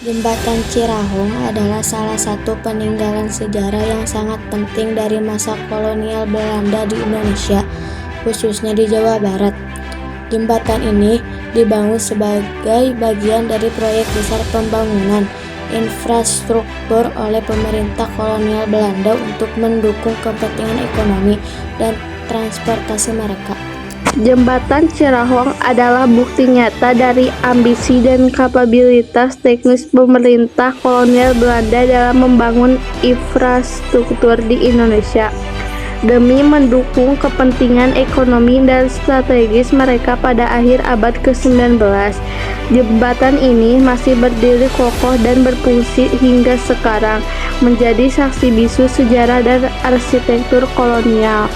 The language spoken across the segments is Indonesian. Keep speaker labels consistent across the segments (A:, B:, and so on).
A: Jembatan Cirahong adalah salah satu peninggalan sejarah yang sangat penting dari masa kolonial Belanda di Indonesia, khususnya di Jawa Barat. Jembatan ini dibangun sebagai bagian dari proyek besar pembangunan infrastruktur oleh pemerintah kolonial Belanda untuk mendukung kepentingan ekonomi dan transportasi mereka.
B: Jembatan Cirahong adalah bukti nyata dari ambisi dan kapabilitas teknis pemerintah kolonial Belanda dalam membangun infrastruktur di Indonesia demi mendukung kepentingan ekonomi dan strategis mereka pada akhir abad ke-19. Jembatan ini masih berdiri kokoh dan berfungsi hingga sekarang, menjadi saksi bisu sejarah dan arsitektur kolonial.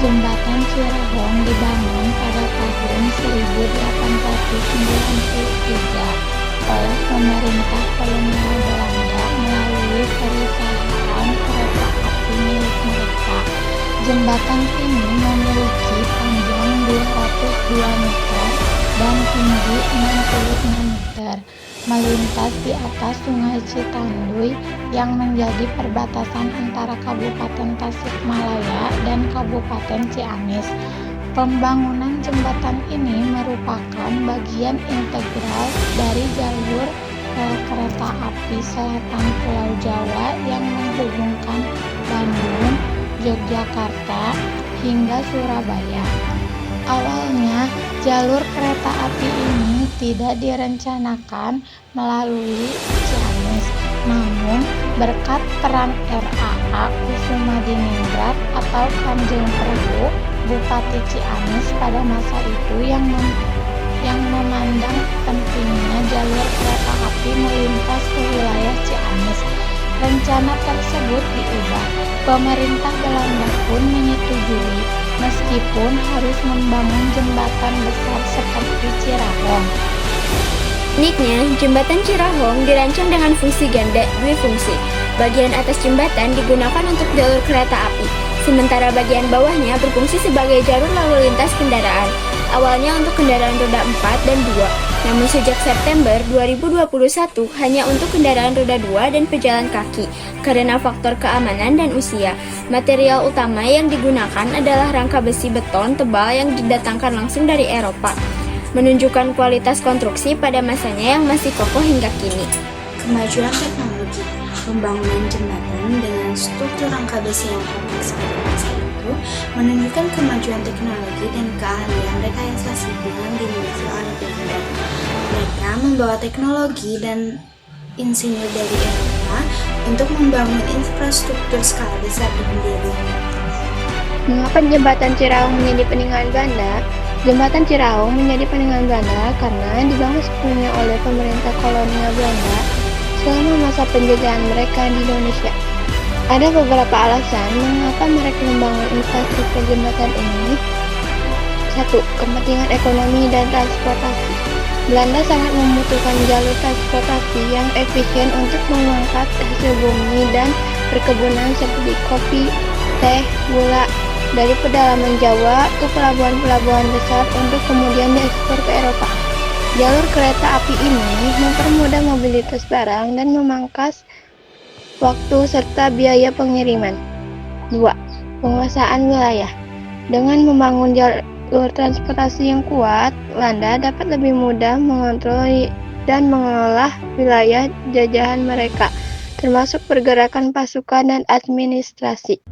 C: Jembatan Cirahong dibangun pada tahun 1893 oleh pemerintah kolonial Belanda melalui perusahaan kereta api milik mereka. Jembatan ini memiliki panjang 202 meter dan tinggi 66 meter, melintas di atas Sungai Citanduy yang menjadi perbatasan antara Kabupaten Tasikmalaya dan Kabupaten Ciamis. Pembangunan jembatan ini merupakan bagian integral dari jalur kereta api selatan Pulau Jawa yang menghubungkan Bandung, Yogyakarta, hingga Surabaya. Awalnya, jalur kereta api ini tidak direncanakan melalui Ciamis, namun berkat peran RAA Kusumadiningrat atau Kanjeng Prabu, Bupati Ciamis pada masa itu yang memandang pentingnya jalur kereta api melintas ke wilayah Ciamis. Rencana tersebut diubah. Pemerintah Belanda pun menyetujui, meskipun harus membangun jembatan besar seperti Cirahong.
D: Uniknya, jembatan Cirahong dirancang dengan fungsi ganda dwifungsi. Bagian atas jembatan digunakan untuk jalur kereta api, sementara bagian bawahnya berfungsi sebagai jalur lalu lintas kendaraan. Awalnya untuk kendaraan roda 4 dan 2, namun sejak September 2021 hanya untuk kendaraan roda 2 dan pejalan kaki karena faktor keamanan dan usia. Material utama yang digunakan adalah rangka besi beton tebal yang didatangkan langsung dari Eropa, menunjukkan kualitas konstruksi pada masanya yang masih kokoh hingga kini.
A: Kemajuan teknologi pembangunan jembatan dengan struktur rangka besi yang kompleks pada masa itu menunjukkan kemajuan teknologi dan keahlian rekayasa sipil yang dimiliki oleh Belanda. Mereka membawa teknologi dan insinyur dari Eropa untuk membangun infrastruktur skala besar di Pendiri.
B: Mengapa jembatan Cirahong menjadi peninggalan Belanda? Jembatan Cirahong menjadi peninggalan Belanda karena dibangun sepenuhnya oleh pemerintah kolonial Belanda selama masa penjajahan mereka di Indonesia. Ada beberapa alasan mengapa mereka membangun infrastruktur jembatan ini. 1. Kepentingan ekonomi dan transportasi. Belanda sangat membutuhkan jalur transportasi yang efisien untuk mengangkat hasil bumi dan perkebunan seperti kopi, teh, gula dari pedalaman Jawa ke pelabuhan-pelabuhan besar untuk kemudian diekspor ke Eropa. Jalur kereta api ini mempermudah mobilitas barang dan memangkas waktu serta biaya pengiriman. 2. Penguasaan wilayah. Dengan membangun jalur transportasi yang kuat, Belanda dapat lebih mudah mengontrol dan mengelola wilayah jajahan mereka, termasuk pergerakan pasukan dan administrasi.